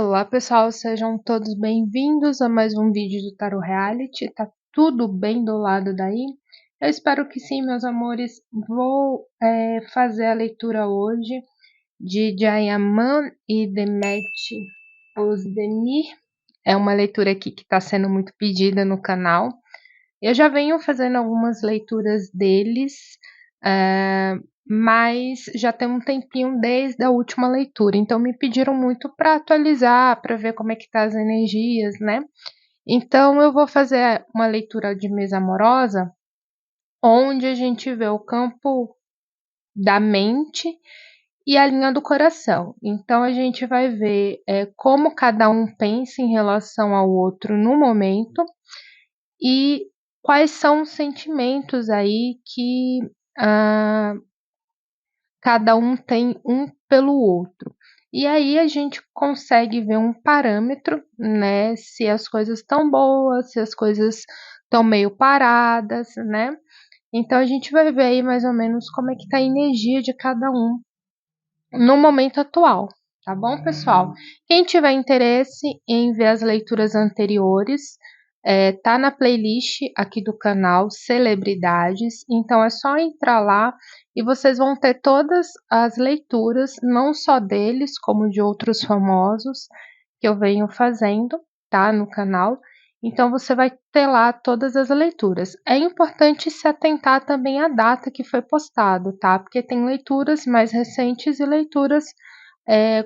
Olá pessoal, sejam todos bem-vindos a mais um vídeo do Tarot Reality. Tá tudo bem do lado daí? Eu espero que sim, meus amores. Vou fazer a leitura hoje de Jayaman e Demet Özdemir. É uma leitura aqui que está sendo muito pedida no canal. Eu já venho fazendo algumas leituras deles, mas já tem um tempinho desde a última leitura, então me pediram muito para atualizar, para ver como é que tá as energias, né? Então eu vou fazer uma leitura de mesa amorosa, onde a gente vê o campo da mente e a linha do coração. Então a gente vai ver como cada um pensa em relação ao outro no momento e quais são os sentimentos aí que ah, cada um tem um pelo outro. E aí a gente consegue ver um parâmetro, né? Se as coisas estão boas, se as coisas estão meio paradas, né? Então a gente vai ver aí mais ou menos como é que tá a energia de cada um no momento atual, tá bom, pessoal? Quem tiver interesse em ver as leituras anteriores, tá na playlist aqui do canal Celebridades, então é só entrar lá e vocês vão ter todas as leituras, não só deles, como de outros famosos que eu venho fazendo, tá, no canal. Então você vai ter lá todas as leituras. É importante se atentar também à data que foi postado, tá? Porque tem leituras mais recentes e leituras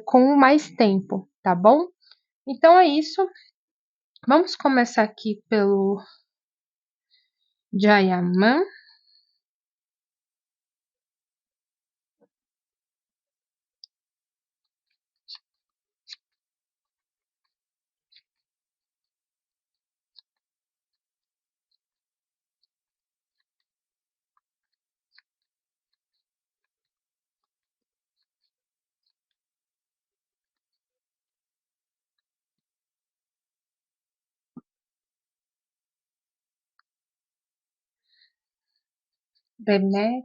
com mais tempo, tá bom? Então é isso. Vamos começar aqui pelo Jayaman. Demet.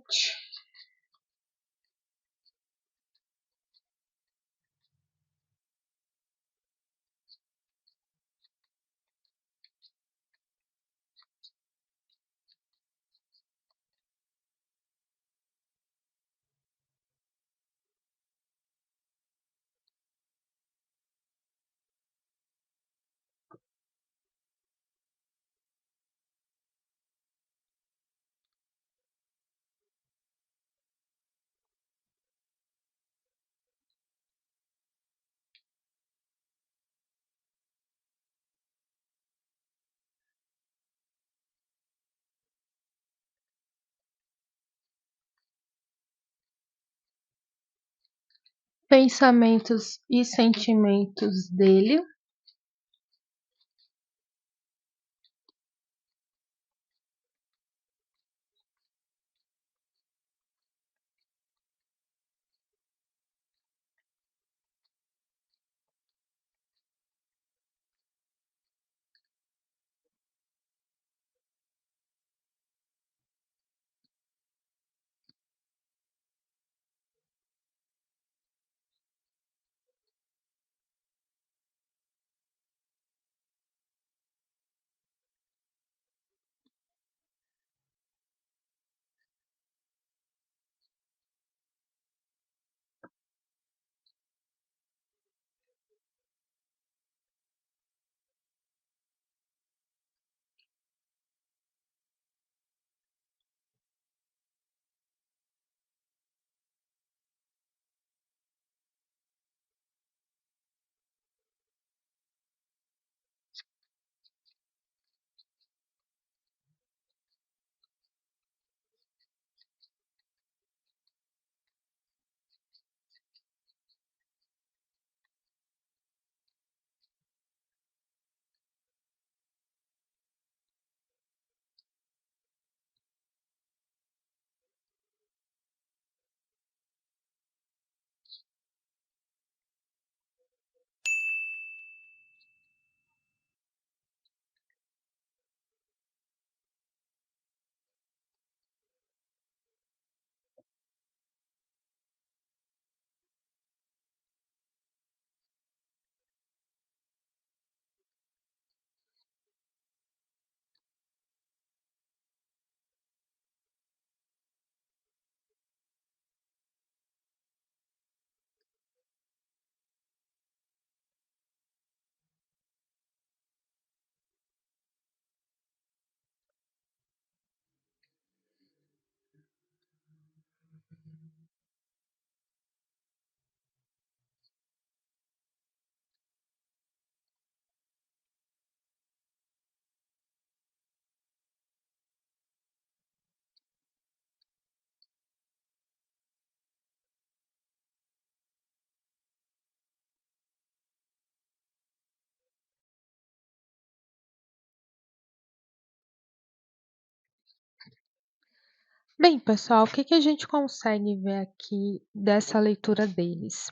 Pensamentos e sentimentos dele. Bem, pessoal, o que que a gente consegue ver aqui dessa leitura deles?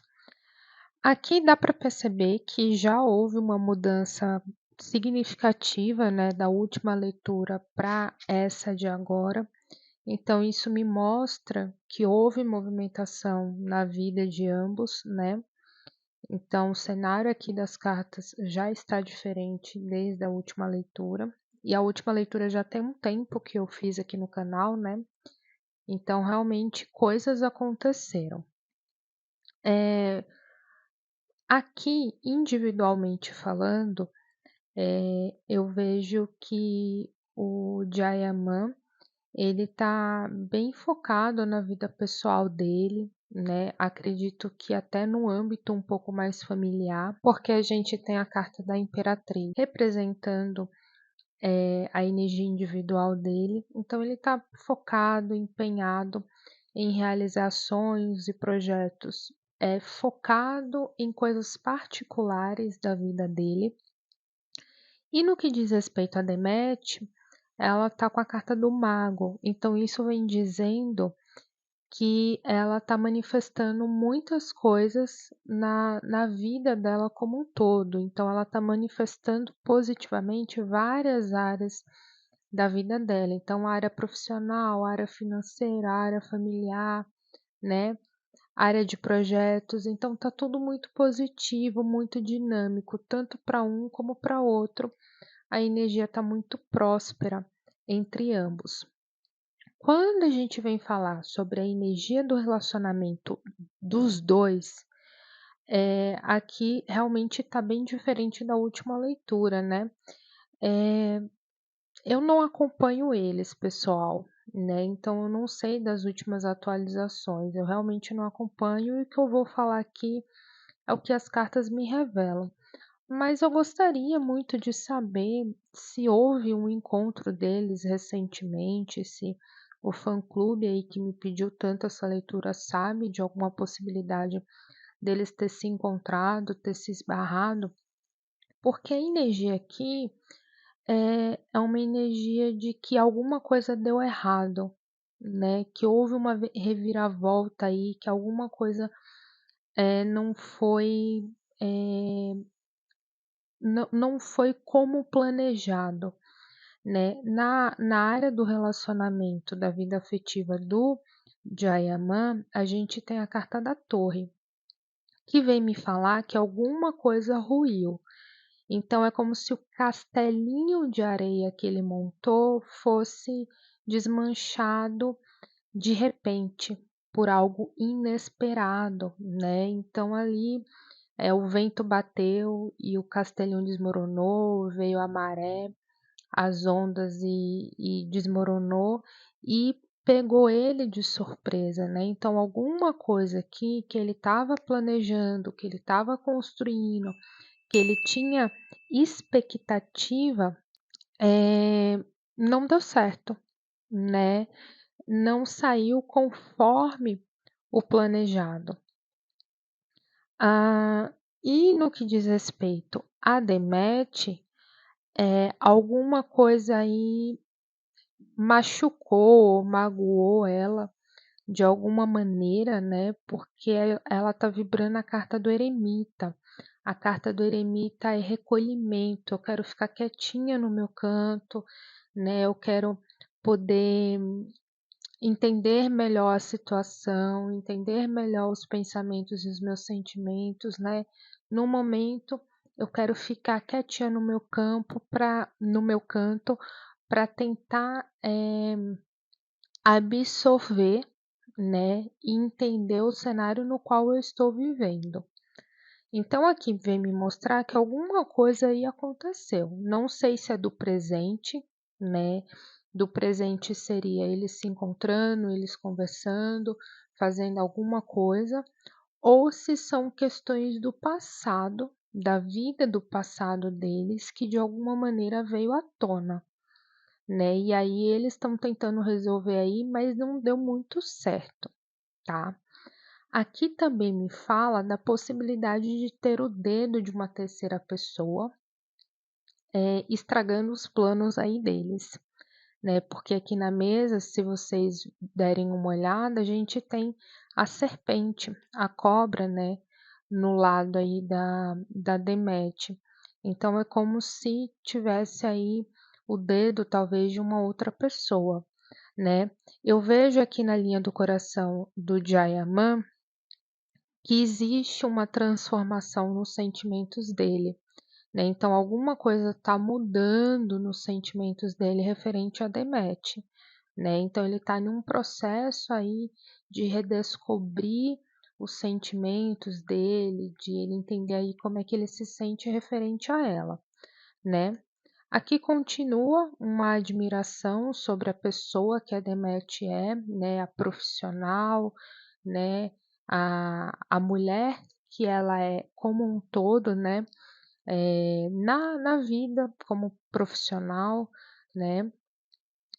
Aqui dá para perceber que já houve uma mudança significativa, né, da última leitura para essa de agora. Então, isso me mostra que houve movimentação na vida de ambos, né? Então, o cenário aqui das cartas já está diferente desde a última leitura. E a última leitura já tem um tempo que eu fiz aqui no canal, né? Então, realmente, coisas aconteceram. Aqui, individualmente falando, eu vejo que o Jayaman, ele tá bem focado na vida pessoal dele, né? Acredito que até no âmbito um pouco mais familiar, porque a gente tem a carta da Imperatriz representando a energia individual dele. Então ele está focado, empenhado em realizar sonhos e projetos, focado em coisas particulares da vida dele. E no que diz respeito a Demet, ela está com a carta do mago. Então isso vem dizendo que ela está manifestando muitas coisas na vida dela como um todo. Então, ela está manifestando positivamente várias áreas da vida dela. Então, a área profissional, a área financeira, a área familiar, né? A área de projetos. Então, tá tudo muito positivo, muito dinâmico, tanto para um como para outro. A energia está muito próspera entre ambos. Quando a gente vem falar sobre a energia do relacionamento dos dois, aqui realmente está bem diferente da última leitura, né? Eh, eu não acompanho eles, pessoal, né? Então eu não sei das últimas atualizações. Eu realmente não acompanho e o que eu vou falar aqui é o que as cartas me revelam. Mas eu gostaria muito de saber se houve um encontro deles recentemente, se o fã-clube aí que me pediu tanto essa leitura sabe de alguma possibilidade deles ter se encontrado, ter se esbarrado, porque a energia aqui é uma energia de que alguma coisa deu errado, né? Que houve uma reviravolta aí, que alguma coisa não foi. eh, não foi como planejado, né. Na área do relacionamento, da vida afetiva do Jayaman, a gente tem a carta da Torre, que vem me falar que alguma coisa ruiu. Então é como se o castelinho de areia que ele montou fosse desmanchado de repente, por algo inesperado, né. Então ali o vento bateu e o castelinho desmoronou, veio a maré, as ondas e desmoronou e pegou ele de surpresa, né? Então, alguma coisa aqui que ele estava planejando, que ele estava construindo, que ele tinha expectativa, não deu certo, né? Não saiu conforme o planejado. Ah, e no que diz respeito a Demet, alguma coisa aí machucou, magoou ela de alguma maneira, né? Porque ela tá vibrando a carta do eremita. A carta do eremita é recolhimento. Eu quero ficar quietinha no meu canto, né? Eu quero poder entender melhor a situação, entender melhor os pensamentos e os meus sentimentos, né? No momento, eu quero ficar quietinha no meu campo, no meu canto, para tentar absorver, né? E entender o cenário no qual eu estou vivendo. Então aqui vem me mostrar que alguma coisa aí aconteceu. Não sei se é do presente, né? Do presente seria eles se encontrando, eles conversando, fazendo alguma coisa, ou se são questões do passado, da vida do passado deles, que de alguma maneira veio à tona, né? E aí eles estão tentando resolver aí, mas não deu muito certo, tá? Aqui também me fala da possibilidade de ter o dedo de uma terceira pessoa, estragando os planos aí deles. né? Porque aqui na mesa, se vocês derem uma olhada, a gente tem a serpente, a cobra, né? No lado aí da Deméter. Então é como se tivesse aí o dedo talvez de uma outra pessoa, né? Eu vejo aqui na linha do coração do Jayaman que existe uma transformação nos sentimentos dele, né? Então alguma coisa está mudando nos sentimentos dele referente a Deméter, né? Então ele está num processo aí de redescobrir os sentimentos dele, de ele entender aí como é que ele se sente referente a ela, né? Aqui continua uma admiração sobre a pessoa que a Deméter é, né? A profissional, né? A mulher que ela é como um todo, né? Na vida como profissional, né?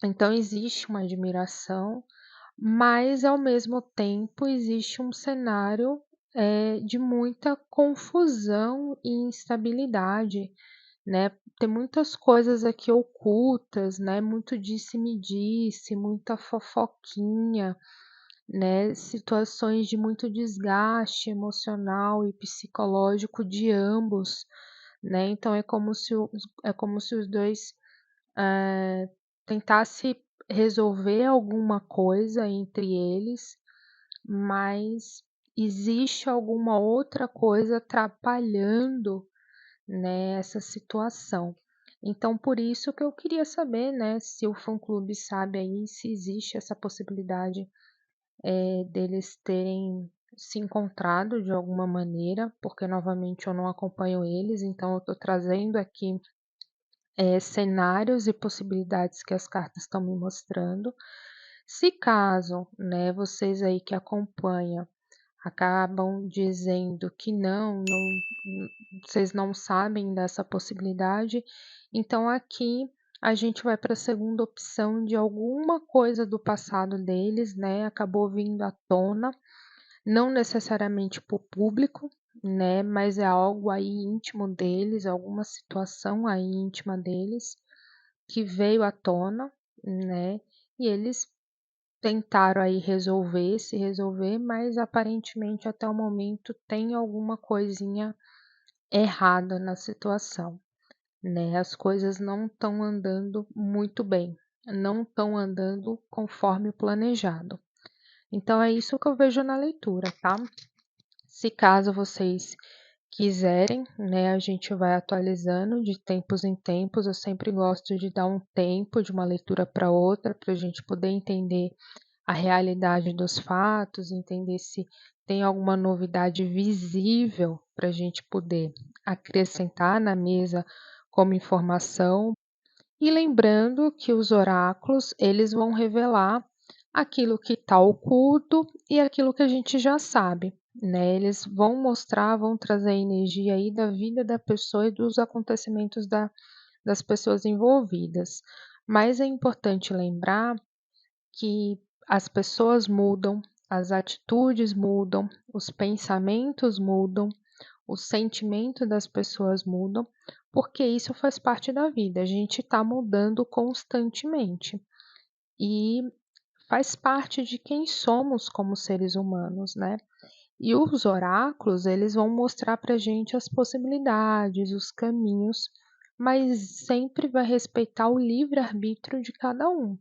Então existe uma admiração, mas ao mesmo tempo existe um cenário de muita confusão e instabilidade, né? Tem muitas coisas aqui ocultas, né? Muito disse-me-disse, muita fofoquinha, né? Situações de muito desgaste emocional e psicológico de ambos, né? Então é como se os dois tentasse resolver alguma coisa entre eles, mas existe alguma outra coisa atrapalhando, né, essa situação. Então, por isso que eu queria saber, né, se o fã-clube sabe aí se existe essa possibilidade deles terem se encontrado de alguma maneira, porque novamente eu não acompanho eles, então eu estou trazendo aqui cenários e possibilidades que as cartas estão me mostrando. Se caso, né, vocês aí que acompanham acabam dizendo que vocês não sabem dessa possibilidade, então aqui a gente vai para a segunda opção de alguma coisa do passado deles, né, acabou vindo à tona, não necessariamente para o público, né, mas é algo aí íntimo deles, alguma situação aí íntima deles que veio à tona, né, e eles tentaram aí se resolver, mas aparentemente até o momento tem alguma coisinha errada na situação, né? As coisas não estão andando muito bem, não estão andando conforme o planejado. Então é isso que eu vejo na leitura, tá? Se caso vocês quiserem, né, a gente vai atualizando de tempos em tempos. Eu sempre gosto de dar um tempo de uma leitura para outra, para a gente poder entender a realidade dos fatos, entender se tem alguma novidade visível para a gente poder acrescentar na mesa como informação. E lembrando que os oráculos, eles vão revelar aquilo que está oculto e aquilo que a gente já sabe, né? Eles vão mostrar, vão trazer a energia aí da vida da pessoa e dos acontecimentos das pessoas envolvidas. Mas é importante lembrar que as pessoas mudam, as atitudes mudam, os pensamentos mudam, o sentimento das pessoas mudam, porque isso faz parte da vida. A gente está mudando constantemente e faz parte de quem somos como seres humanos, né? E os oráculos, eles vão mostrar para a gente as possibilidades, os caminhos, mas sempre vai respeitar o livre-arbítrio de cada um,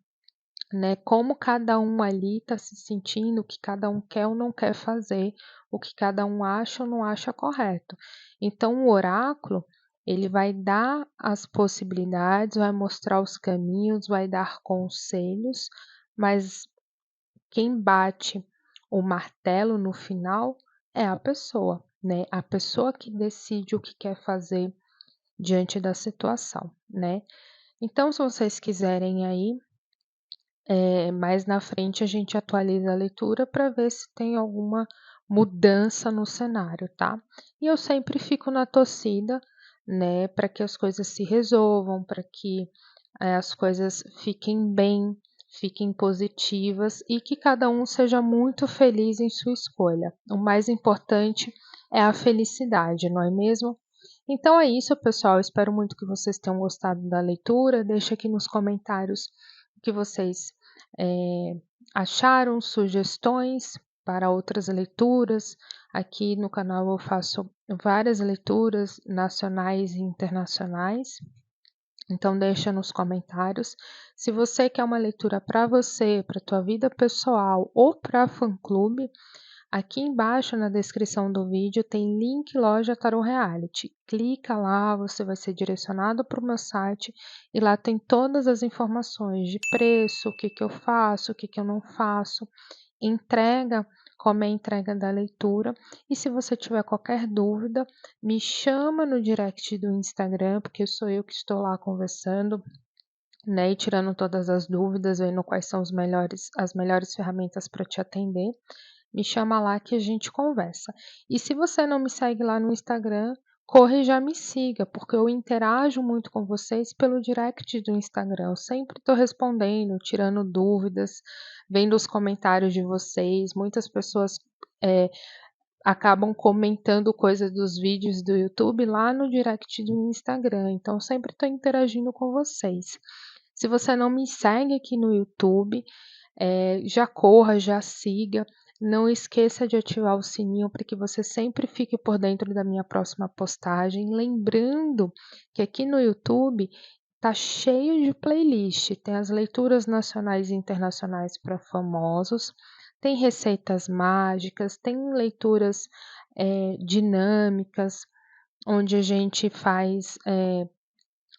né? Como cada um ali está se sentindo, o que cada um quer ou não quer fazer, o que cada um acha ou não acha correto. Então, o oráculo, ele vai dar as possibilidades, vai mostrar os caminhos, vai dar conselhos, mas quem bate o martelo no final é a pessoa, né? A pessoa que decide o que quer fazer diante da situação, né? Então, se vocês quiserem aí, mais na frente a gente atualiza a leitura para ver se tem alguma mudança no cenário, tá? E eu sempre fico na torcida, né, para que as coisas se resolvam, para que as coisas fiquem bem, fiquem positivas e que cada um seja muito feliz em sua escolha. O mais importante é a felicidade, não é mesmo? Então é isso, pessoal. Espero muito que vocês tenham gostado da leitura. Deixa aqui nos comentários que vocês acharam, sugestões para outras leituras. Aqui no canal eu faço várias leituras nacionais e internacionais. Então deixa nos comentários. Se você quer uma leitura para você, para a tua vida pessoal ou para fã-clube, aqui embaixo na descrição do vídeo tem link loja Tarot Reality. Clica lá, você vai ser direcionado para o meu site e lá tem todas as informações de preço, o que eu faço, o que eu não faço, entrega, como é a entrega da leitura. E se você tiver qualquer dúvida, me chama no direct do Instagram, porque sou eu que estou lá conversando, né, e tirando todas as dúvidas, vendo quais são as melhores ferramentas para te atender. Me chama lá que a gente conversa. E se você não me segue lá no Instagram, corre e já me siga, porque eu interajo muito com vocês pelo direct do Instagram. Eu sempre estou respondendo, tirando dúvidas, vendo os comentários de vocês. Muitas pessoas acabam comentando coisas dos vídeos do YouTube lá no direct do Instagram. Então, eu sempre estou interagindo com vocês. Se você não me segue aqui no YouTube, já corra, já siga. Não esqueça de ativar o sininho para que você sempre fique por dentro da minha próxima postagem. Lembrando que aqui no YouTube tá cheio de playlist. Tem as leituras nacionais e internacionais para famosos, tem receitas mágicas, tem leituras dinâmicas, onde a gente faz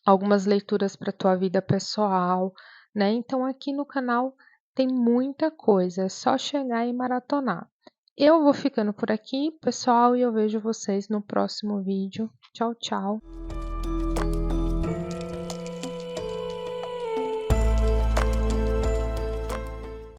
algumas leituras para a tua vida pessoal, né? Então aqui no canal tem muita coisa, é só chegar e maratonar. Eu vou ficando por aqui, pessoal, e eu vejo vocês no próximo vídeo. Tchau, tchau.